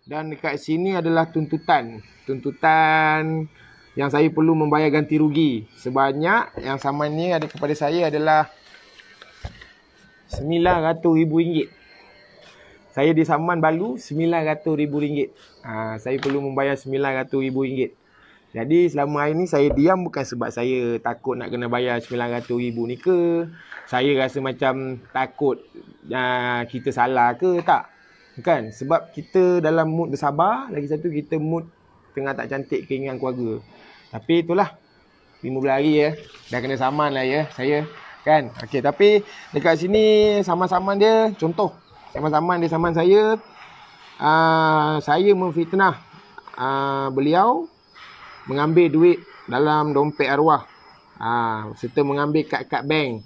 Dan dekat sini adalah tuntutan. Tuntutan yang saya perlu membayar ganti rugi. Sebanyak yang saman ni ada kepada saya adalah RM900,000. Saya disaman balu RM900,000. Saya perlu membayar RM900,000. Jadi selama hari ni saya diam bukan sebab saya takut nak kena bayar RM900,000 ni ke. Saya rasa macam takut kita salah ke, tak. Bukan. Sebab kita dalam mood bersabar. Lagi satu kita mood tengah tak cantik keinginan keluarga. Tapi itulah, 15 hari ya. Dah kena saman lah ya saya. Kan. Okey, tapi dekat sini saman-saman dia, contoh. Saman-saman dia saman saya. Saya memfitnah beliau mengambil duit dalam dompet arwah, serta mengambil kad-kad bank.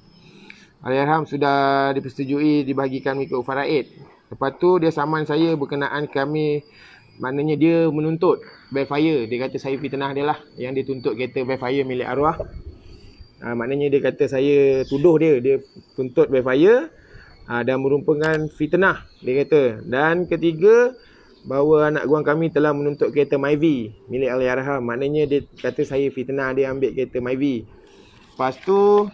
Allahyarham sudah dipersetujui dibahagikan mengikut faraid. Lepas tu dia saman saya berkenaan kami, maknanya dia menuntut backfire. Dia kata saya fitnah dia lah, yang dia tuntut kereta backfire milik arwah. Maknanya dia kata saya tuduh dia tuntut backfire dan merupakan fitnah, dia kata. Dan ketiga, bahawa anak guang kami telah menuntut kereta Myvi milik Allahyarham. Maknanya dia kata saya fitnah dia ambil kereta Myvi. Lepas tu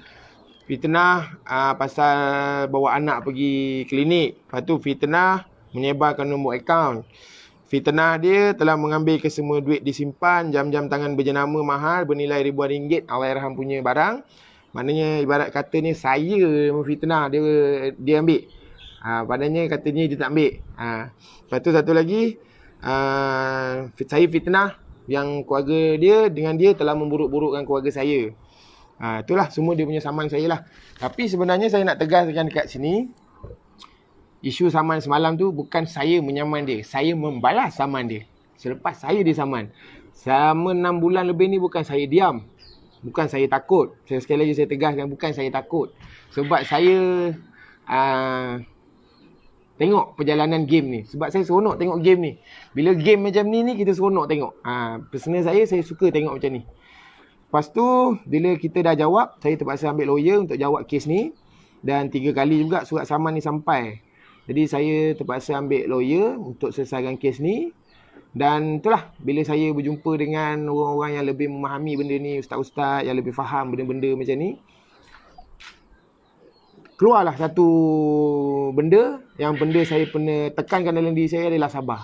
fitnah pasal bawa anak pergi klinik. Lepas tu fitnah menyebarkan nombor akaun. Fitnah dia telah mengambil kesemua duit disimpan, jam-jam tangan berjenama mahal bernilai ribuan ringgit Allahyarham punya barang. Maknanya ibarat katanya saya memfitnah dia ambil. Padanya katanya dia tak ambil. Lepas tu satu lagi, saya fitnah yang keluarga dia dengan dia telah memburuk-burukkan keluarga saya. Itulah semua dia punya saman saya lah. Tapi sebenarnya saya nak tegaskan dekat sini, isu saman semalam tu bukan saya menyaman dia, saya membalas saman dia. Selepas saya disaman, selama 6 bulan lebih ni bukan saya diam, bukan saya takut. Sekali lagi saya tegaskan, bukan saya takut. Sebab saya tengok perjalanan game ni. Sebab saya seronok tengok game ni. Bila game macam ni kita seronok tengok. Personal saya suka tengok macam ni. Lepas tu, bila kita dah jawab, saya terpaksa ambil lawyer untuk jawab kes ni. Dan 3 kali juga surat saman ni sampai. Jadi saya terpaksa ambil lawyer untuk selesaikan kes ni. Dan itulah, bila saya berjumpa dengan orang-orang yang lebih memahami benda ni, ustaz-ustaz yang lebih faham benda-benda macam ni, keluarlah satu benda yang saya pernah tekankan dalam diri saya adalah sabar.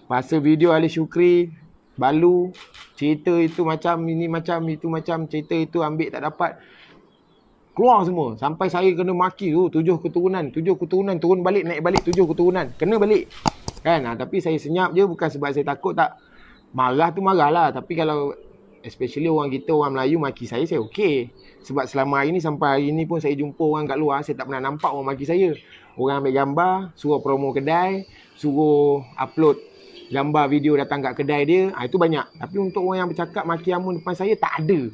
Pasal video Ali Shukri, Balu, cerita itu macam, ini macam, itu macam, cerita itu ambil tak dapat, keluar semua. Sampai saya kena maki tu, 7 keturunan, turun balik, naik balik 7 keturunan. Kena balik. Kan? Tapi saya senyap je, bukan sebab saya takut, tak. Marah tu marah lah. Tapi kalau especially orang kita, orang Melayu maki saya okey. Sebab selama hari ni, sampai hari ni pun saya jumpa orang kat luar, saya tak pernah nampak orang maki saya. Orang ambil gambar, suruh promo kedai, suruh upload gambar video datang kat kedai dia, itu banyak. Tapi untuk orang yang bercakap maki amun depan saya, tak ada.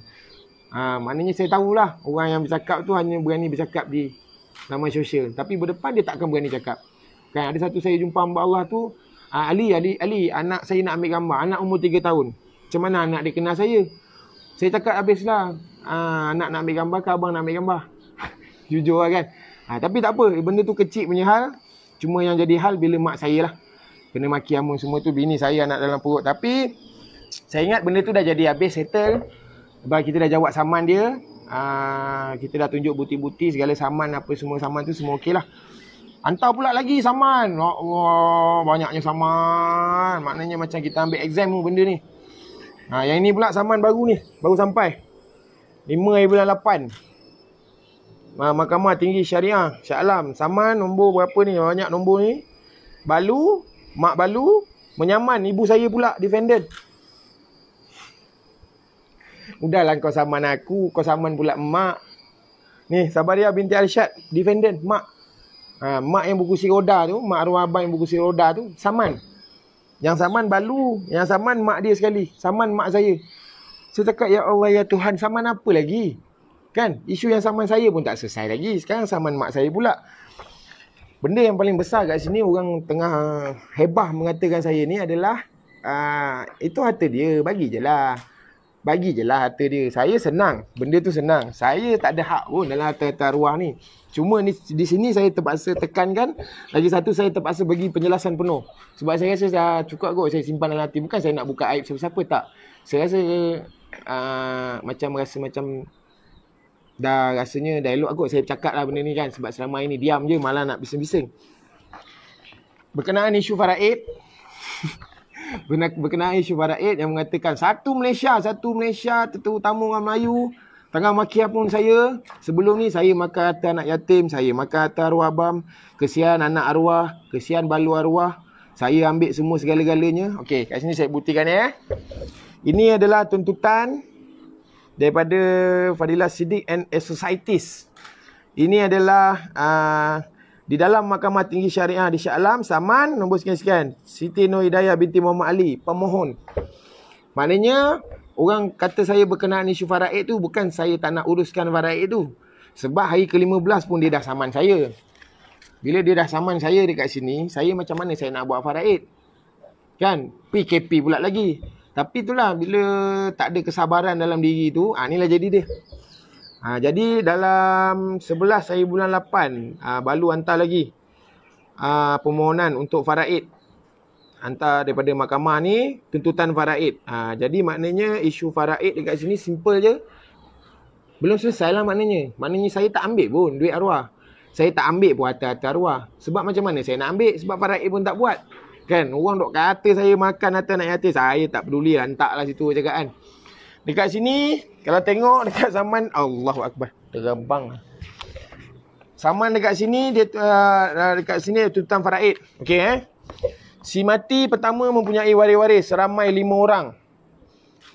Maknanya saya tahulah orang yang bercakap tu hanya berani bercakap di laman sosial. Tapi berdepan dia takkan berani cakap. Kan ada satu saya jumpa hamba Allah tu, Ali, anak saya nak ambil gambar, anak umur 3 tahun. Macam mana anak dia kenal saya? Saya cakap habislah, anak nak ambil gambar ke abang nak ambil gambar? Jujur lah kan. Tapi tak apa, benda tu kecil punya hal. Cuma yang jadi hal bila mak saya lah kena maki amun semua tu, bini saya anak dalam perut. Tapi saya ingat benda tu dah jadi habis, settle. Sebab kita dah jawab saman dia, kita dah tunjuk bukti-bukti segala saman, apa semua saman tu semua okey lah. Hantar pula lagi saman. Allah, banyaknya saman. Maknanya macam kita ambil exam tu benda ni. Yang ini pula saman baru ni, baru sampai 5/8. Mahkamah Tinggi Syariah Shah Alam, saman nombor berapa ni, banyak nombor ni. Balu, mak Balu menyaman ibu saya pula, defendant. Udahlah kau saman aku, kau saman pula mak. Ni Sabaria binti Arsyad, defendant, mak. Mak yang berkursi roda tu, mak arwah abang yang berkursi roda tu, saman. Yang saman Balu, yang saman mak dia sekali, saman mak saya. Saya cakap, ya Allah ya Tuhan, saman apa lagi? Kan, isu yang saman saya pun tak selesai lagi. Sekarang saman mak saya pula. Benda yang paling besar kat sini, orang tengah hebah mengatakan saya ni adalah itu harta dia, bagi je lah. bagi je lah harta dia. Saya senang. Benda tu senang. Saya tak ada hak pun dalam harta-harta arwah ni. Cuma ni, di sini saya terpaksa tekankan. Lagi satu, saya terpaksa bagi penjelasan penuh. Sebab saya rasa dah cukup kot saya simpan dalam hati. Bukan saya nak buka aib siapa-siapa, tak. Saya rasa macam dah rasanya dah elok kot saya bercakap lah benda ni kan. Sebab selama ini diam je, malah nak bising-bising. Berkenaan isu faraid. Berkenaan isu faraid yang mengatakan satu Malaysia, terutama orang Melayu tengah maki apun saya. Sebelum ni saya makan harta anak yatim, saya makan harta arwah abam, kesian anak arwah, kesian balu arwah. Saya ambil semua segala-galanya. Okey, kat sini saya buktikan ya. Ini adalah tuntutan daripada Fadilah Siddiq and Associates. Ini adalah di dalam Mahkamah Tinggi Syariah di Shah Alam, Saman, nombor sekian-sekian. Siti Nur Hidayah binti Muhammad Ali, pemohon. Maknanya, orang kata saya berkenaan isu faraid tu, bukan saya tak nak uruskan faraid tu. Sebab hari ke-15 pun dia dah saman saya. Bila dia dah saman saya dekat sini, saya macam mana saya nak buat faraid? Kan? PKP pula lagi. Tapi itulah, bila tak ada kesabaran dalam diri tu, inilah jadi dia. Jadi dalam 11 hari bulan 8, Balu hantar lagi permohonan untuk faraid. Hantar daripada mahkamah ni, tuntutan faraid. Jadi maknanya isu faraid dekat sini simple je. Belum selesai lah maknanya. Maknanya saya tak ambil pun duit arwah. Saya tak ambil pun harta-harta arwah. Sebab macam mana saya nak ambil? Sebab faraid pun tak buat. Kan? Orang duk kata saya makan harta anak yatim. Saya tak peduli lah. Hantarlah situ cakap kan. Dekat sini, kalau tengok dekat Saman, Allahu Akbar. Terbang. Saman dekat sini, dia dekat sini tuntutan faraid. Okey Si mati pertama mempunyai waris-waris seramai 5 orang.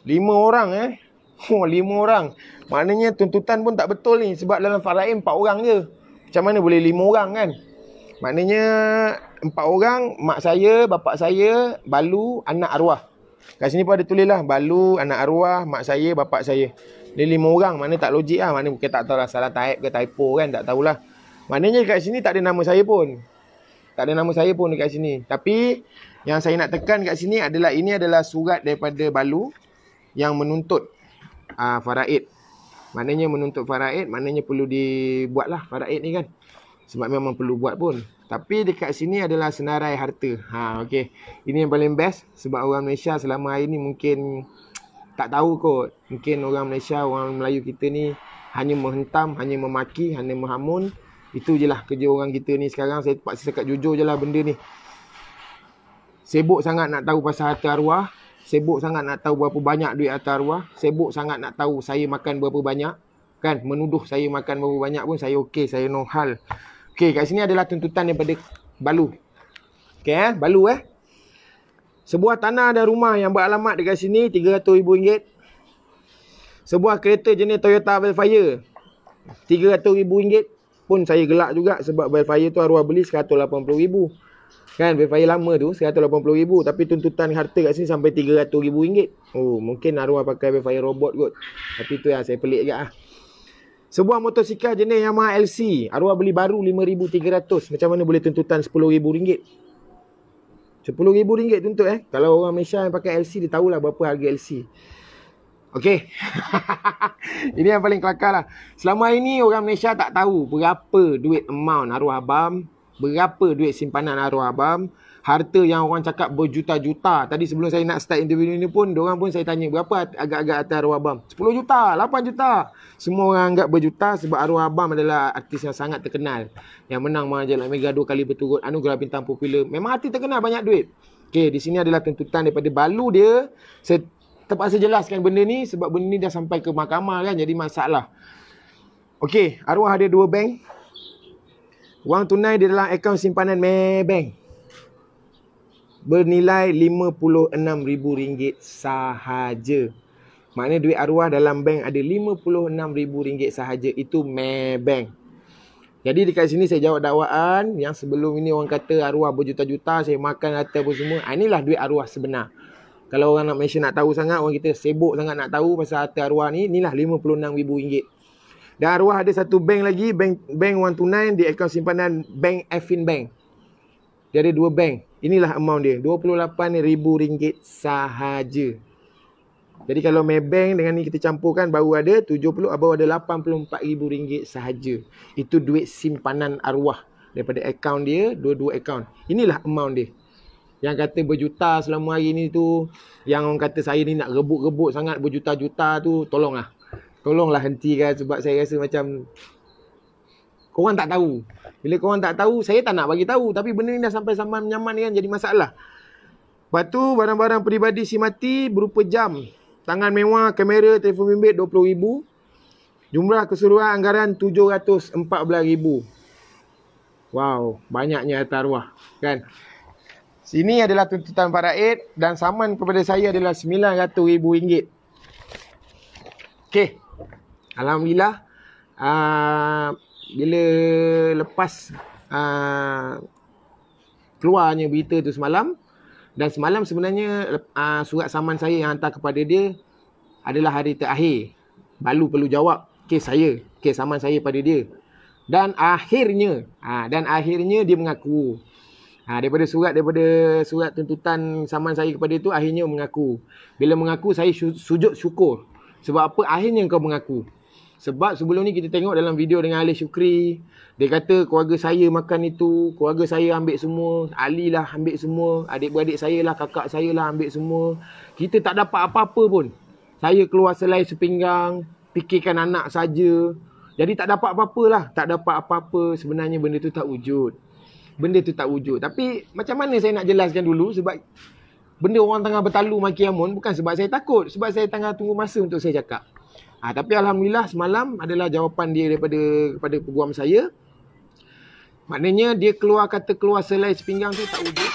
5 orang 5 orang. Maknanya tuntutan pun tak betul ni. Sebab dalam faraid 4 orang je. Macam mana boleh 5 orang kan? Maknanya 4 orang, mak saya, bapak saya, Balu, anak arwah. Kat sini pun ada tulis lah, Balu, anak arwah, mak saya, bapak saya. Dia 5 orang, mana tak logik lah. Mana mungkin tak tahu lah salah type ke typo kan, tak tahulah. Maknanya kat sini tak ada nama saya pun. Tak ada nama saya pun dekat sini. Tapi yang saya nak tekan kat sini adalah, ini adalah surat daripada Balu yang menuntut faraid. Maknanya menuntut faraid, maknanya perlu dibuat lah faraid ni kan. Sebab memang perlu buat pun. Tapi dekat sini adalah senarai harta. Okey. Ini yang paling best. Sebab orang Malaysia selama hari ni mungkin tak tahu kot. Mungkin orang Malaysia, orang Melayu kita ni hanya menghentam, hanya memaki, hanya menghamun. Itu je lah kerja orang kita ni sekarang. Saya terpaksa cakap jujur je lah benda ni. Sibuk sangat nak tahu pasal harta arwah. Sibuk sangat nak tahu berapa banyak duit harta arwah. Sibuk sangat nak tahu saya makan berapa banyak. Kan? Menuduh saya makan berapa banyak pun saya okey. Saya no hal. Okey, kat sini adalah tuntutan daripada Balu. Okey Balu Sebuah tanah dan rumah yang beralamat dekat sini RM300,000. Sebuah kereta jenis Toyota Velfire RM300,000 pun saya gelak juga sebab Velfire tu arwah beli RM180,000. Kan Velfire lama tu RM180,000 tapi tuntutan harta kat sini sampai RM300,000. Oh, mungkin arwah pakai Velfire robot kot. Tapi tu yang saya pelik juga ah. Sebuah motosikal jenis Yamaha LC. Arwah beli baru RM5,300. Macam mana boleh tuntutan RM10,000? RM10,000 tuntut Kalau orang Malaysia yang pakai LC, dia tahulah berapa harga LC. Okey. Ini yang paling kelakar lah. Selama ini orang Malaysia tak tahu berapa duit amount arwah abam. Berapa duit simpanan arwah abam. Harta yang orang cakap berjuta-juta. Tadi sebelum saya nak start interview ni pun, diorang pun saya tanya, berapa agak-agak harta arwah abam? 10 juta, 8 juta. Semua orang anggap berjuta sebab arwah abam adalah artis yang sangat terkenal. Yang menang Majalah Mega 2 kali berturut, anugerah bintang popular. Memang artis terkenal, banyak duit. Okey, di sini adalah tuntutan daripada Balu dia. Saya terpaksa jelaskan benda ni sebab benda ni dah sampai ke mahkamah kan, jadi masalah. Okey, arwah ada 2 bank. Wang tunai di dalam akaun simpanan Maybank bernilai RM56,000 sahaja. Maknanya duit arwah dalam bank ada RM56,000 sahaja. Itu Maybank. Jadi dekat sini saya jawab dakwaan yang sebelum ini orang kata arwah berjuta-juta, saya makan harta apa semua. Inilah duit arwah sebenar. Kalau orang nak Malaysia nak tahu sangat, orang kita sibuk sangat nak tahu pasal harta arwah ni, inilah RM56,000. Dan arwah ada satu bank lagi, bank wang tunai di akaun simpanan Bank Affinbank. Dia ada 2 bank. Inilah amount dia, RM28,000 sahaja. Jadi kalau Maybank dengan ni kita campurkan baru ada 70, baru ada RM84,000 sahaja. Itu duit simpanan arwah daripada akaun dia, dua-dua akaun. Inilah amount dia. Yang kata berjuta selama hari ni tu, yang orang kata saya ni nak rebut-rebut sangat berjuta-juta tu, tolonglah. Tolonglah hentikan sebab saya rasa macam korang tak tahu. Bila korang tak tahu, saya tak nak bagi tahu. Tapi benda ni dah sampai Saman menyaman kan jadi masalah. Lepas tu barang-barang peribadi si mati berupa jam, tangan mewah, kamera, telefon bimbit RM20,000. Jumlah keseluruhan anggaran RM714,000. Wow, banyaknya harta arwah kan. Sini adalah tuntutan Pak Raid dan saman kepada saya adalah RM900,000. Okey. Alhamdulillah. Bila lepas keluarnya berita tu semalam, dan semalam sebenarnya surat saman saya yang hantar kepada dia adalah hari terakhir. Balu perlu jawab kes saya, kes saman saya pada dia. Dan akhirnya dia mengaku. Daripada surat tuntutan saman saya kepada itu, akhirnya mengaku. Bila mengaku, saya sujud syukur. Sebab apa akhirnya kau mengaku? Sebab sebelum ni kita tengok dalam video dengan Ali Syukri, dia kata keluarga saya makan itu, keluarga saya ambil semua, Ali lah ambil semua, adik-beradik saya lah, kakak saya lah ambil semua. Kita tak dapat apa-apa pun. Saya keluar selai sepinggang, fikirkan anak saja. Jadi tak dapat apa-apa lah. Tak dapat apa-apa. Sebenarnya benda tu tak wujud. Benda tu tak wujud. Tapi macam mana saya nak jelaskan dulu, sebab benda orang tengah bertalu maki Amun bukan sebab saya takut, sebab saya tengah tunggu masa untuk saya cakap. Tapi Alhamdulillah semalam adalah jawapan dia kepada peguam saya. Maknanya dia kata keluar selai sepinggang tu tak wujud.